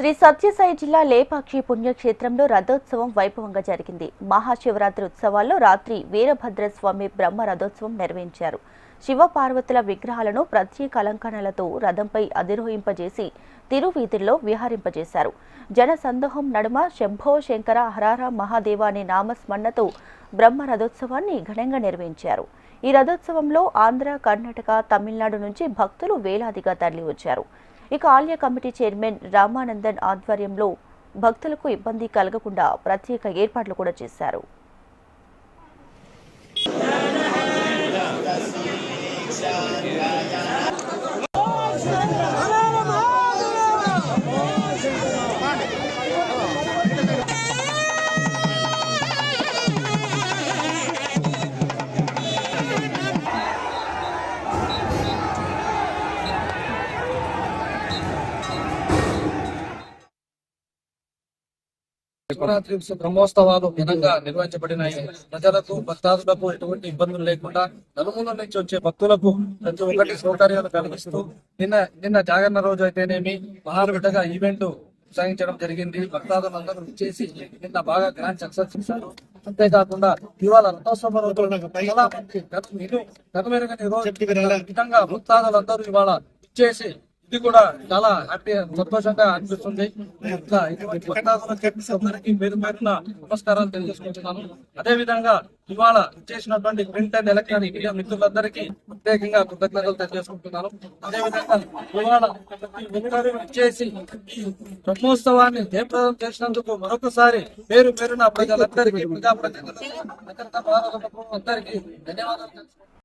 శ్రీ సత్యసాయి జిల్లా లేపాక్షి పుణ్యక్షేత్రంలో రథోత్సవం వైభవంగా జరిగింది. మహాశివరాత్రి ఉత్సవాల్లో రాత్రి వీరభద్రస్వామి బ్రహ్మ రథోత్సవం నిర్వహించారు. శివ పార్వతుల విగ్రహాలను ప్రత్యేక అలంకరణలతో రథంపై అధిరోహింపజేసి తిరువీధుల్లో విహరింపజేశారు. జన సందోహం నడుమ శంభో శంకర హరహర మహాదేవ అనే నామస్మరణతో బ్రహ్మ రథోత్సవాన్ని ఘనంగా నిర్వహించారు. ఈ రథోత్సవంలో ఆంధ్ర, కర్ణాటక, తమిళనాడు నుంచి భక్తులు వేలాదిగా తరలివచ్చారు. ఇక ఆలయ కమిటీ చైర్మన్ రామానందన్ ఆధ్వర్యంలో భక్తులకు ఇబ్బంది కలగకుండా ప్రత్యేక ఏర్పాట్లు కూడా చేశారు. శివరాత్రి బ్రహ్మోత్సవాలు ఘనంగా నిర్వహించబడినాయి. ప్రజలకు భక్తాదులకు ఎటువంటి ఇబ్బందులు లేకుండా నలుమూల నుంచి వచ్చే భక్తులకు ప్రతి ఒక్కటి సౌకర్యాలు కలిగిస్తూ నిన్న జాగరణ రోజు అయితేనేమి మహారుటగా ఈవెంట్ సాగించడం జరిగింది. భక్తాదులందరూ చేసి నిన్న బాగా గ్రాండ్ సక్సెస్ చేశారు. అంతేకాకుండా ఇవాళ రథోత్సవం విధంగా భక్తాదులందరూ ఇవాళ ఇచ్చేసి ఇది కూడా చాలా హ్యాపీ సంతోషంగా అనిపిస్తుంది. పేరు పేరున నమస్కారాలు తెలియజేసుకుంటున్నాను. అదే విధంగా ఇవాళ చేసినటువంటి ప్రింట్ అండ్ ఎలక్ట్రానిక్ మీడియా మిత్రులందరికీ ప్రత్యేకంగా కృతజ్ఞతలు తెలియజేసుకుంటున్నాను. అదేవిధంగా ఇవాళ ఇచ్చేసి ఈ బ్రహ్మోత్సవాన్ని జయప్రదం చేసినందుకు మరొకసారి పేరు పేరున ప్రజలందరికీ, ప్రజాప్రతినిధులకు, అందరికీ ధన్యవాదాలు.